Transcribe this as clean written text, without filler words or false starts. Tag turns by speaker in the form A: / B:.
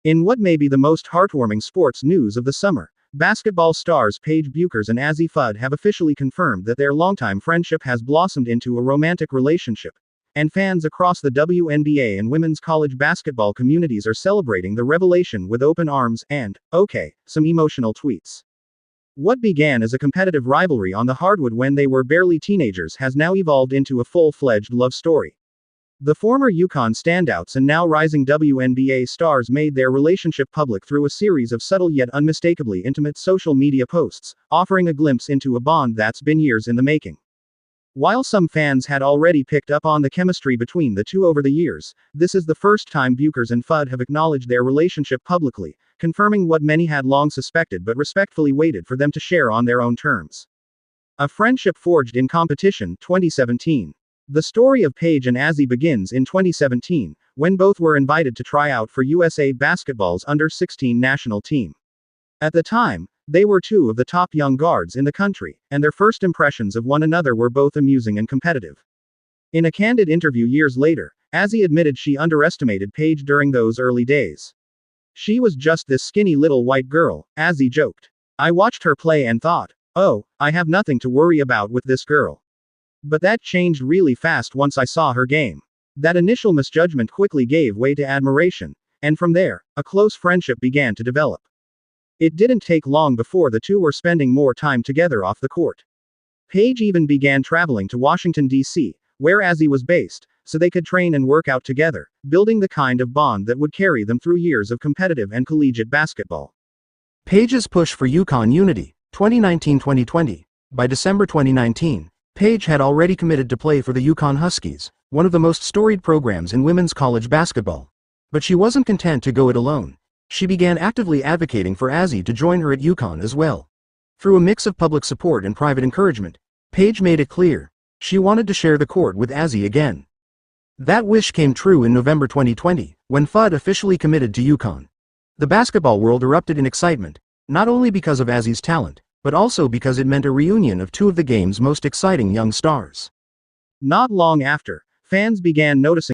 A: In what may be the most heartwarming sports news of the summer, basketball stars Paige Bueckers and Azzi Fudd have officially confirmed that their longtime friendship has blossomed into a romantic relationship, and fans across the WNBA and women's college basketball communities are celebrating the revelation with open arms and, okay, some emotional tweets. What began as a competitive rivalry on the hardwood when they were barely teenagers has now evolved into a full-fledged love story. The former UConn standouts and now rising WNBA stars made their relationship public through a series of subtle yet unmistakably intimate social media posts, offering a glimpse into a bond that's been years in the making. While some fans had already picked up on the chemistry between the two over the years, this is the first time Bueckers and Fudd have acknowledged their relationship publicly, confirming what many had long suspected but respectfully waited for them to share on their own terms. A friendship forged in competition, 2017. The story of Paige and Azzi begins in 2017, when both were invited to try out for USA Basketball's under-16 national team. At the time, they were two of the top young guards in the country, and their first impressions of one another were both amusing and competitive. In a candid interview years later, Azzi admitted she underestimated Paige during those early days. "She was just this skinny little white girl," Azzi joked. "I watched her play and thought, oh, I have nothing to worry about with this girl. But that changed really fast once I saw her game." That initial misjudgment quickly gave way to admiration, and from there, a close friendship began to develop. It didn't take long before the two were spending more time together off the court. Paige even began traveling to Washington, D.C., where Azzi was based, so they could train and work out together, building the kind of bond that would carry them through years of competitive and collegiate basketball.
B: Paige's push for UConn unity, 2019-2020. By December 2019, Paige had already committed to play for the UConn Huskies, one of the most storied programs in women's college basketball. But she wasn't content to go it alone. She began actively advocating for Azzi to join her at UConn as well. Through a mix of public support and private encouragement, Paige made it clear she wanted to share the court with Azzi again. That wish came true in November 2020, when Fudd officially committed to UConn. The basketball world erupted in excitement, not only because of Azzi's talent, but also because it meant a reunion of two of the game's most exciting young stars.
A: Not long after, fans began noticing